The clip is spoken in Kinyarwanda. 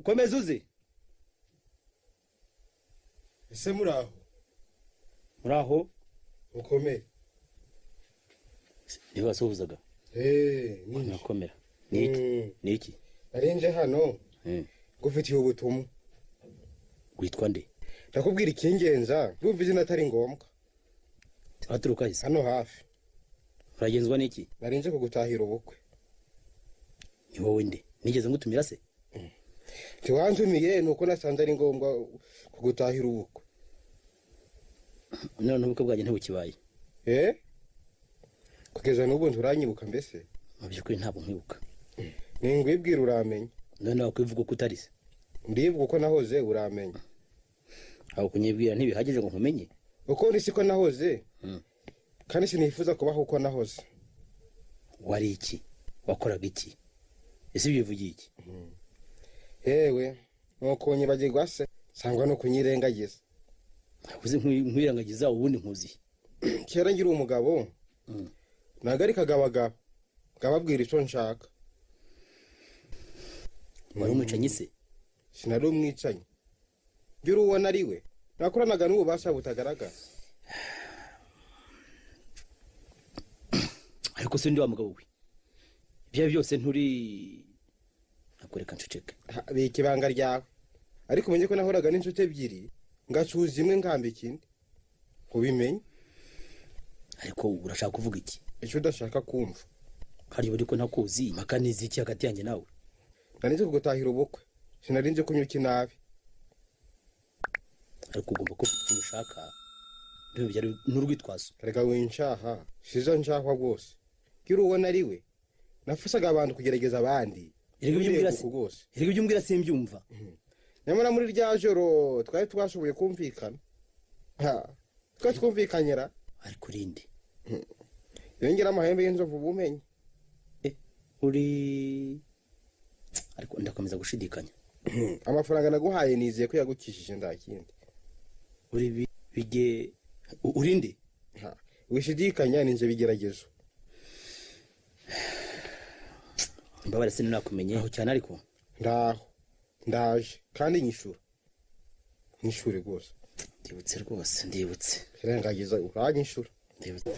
komeza uze. Ese muraho ukomeye. niba wasuhuzaga nakomera niki narinje hano gufitiye ubutumwa. witwa nde? ndakubwira ikingenza ndumva izina atari ngombwa. aturuka hise hano hafi. uragenzwa niki? narinje kugutahira ubukwe. ni wowe nde? nigeze ngutumira se? ntiwantumiye nuko nasanze ari ngombwa kugutahira ubukwe. none ubukwe bwanjye ntibukibaye. kugeza n'ubu nturanyibuka mbese? mu by'ukuri ntabwo nkwibuka. ningwibwira uramenya. none wakwivuga uko utari se? ndibuka uko nahoze uramenya. aho kunyibwira ntibihagije ngo nkumenye. uko nisi ko nahoze kandi sinifuza kubaho uko nahoze. wari iki? wakoraga iki? ese bivugiye iki? yewe nuko nyibagirwa se sangwa no kunyirengagiza. uzi nkwirengagiza ubundi nkuzi. kera ngira umugabo nagarikaga abagabo ngababwira icyo nshaka. wari umwicanyi se? sinari umwicanyi. ngira uwo nari we nakoranaga n'ububasha butagaragara. ariko se ndi wa mugabo we ibyo byose nturi nakureka nceceke. bika ibanga ryawe. ariko umenye ko nahoraga n'inshuti ebyiri ngacuza imwe ngamba ikindi ubimenye. ariko urashaka kuvuga iki? icyo udashaka kumva. hari buri ko ntakuzi mpaka nizi iki hagati yanjye nawe? narinze kugutahira ubukwe sinarinze kunyuka inabi. ariko ugomba kuvuga icyo ushaka n'urwitwazo. reka winshaha sizo nshahwa rwose. ngira uwo nari we nafusaga abantu kugerageza abandi. erega ibyo umbwira simbyumva. nyamara muri rya joro twari twashoboye kumvikana. twari twumvikanyira. ariko urinde yongera amahembe y'inzovu bumenye. uri ariko ndakomeza gushidikanya. amafaranga naguhaye nizeye ko yagukishije ndakindi. uri bige urinde wishidikanya ninze bigeragezo. mbabare se nakumenye aho cyane ariko ndaje kandi nyishura rwose. ndibutse rwose ndibutse. kirengagiza uranyishura. ndibutse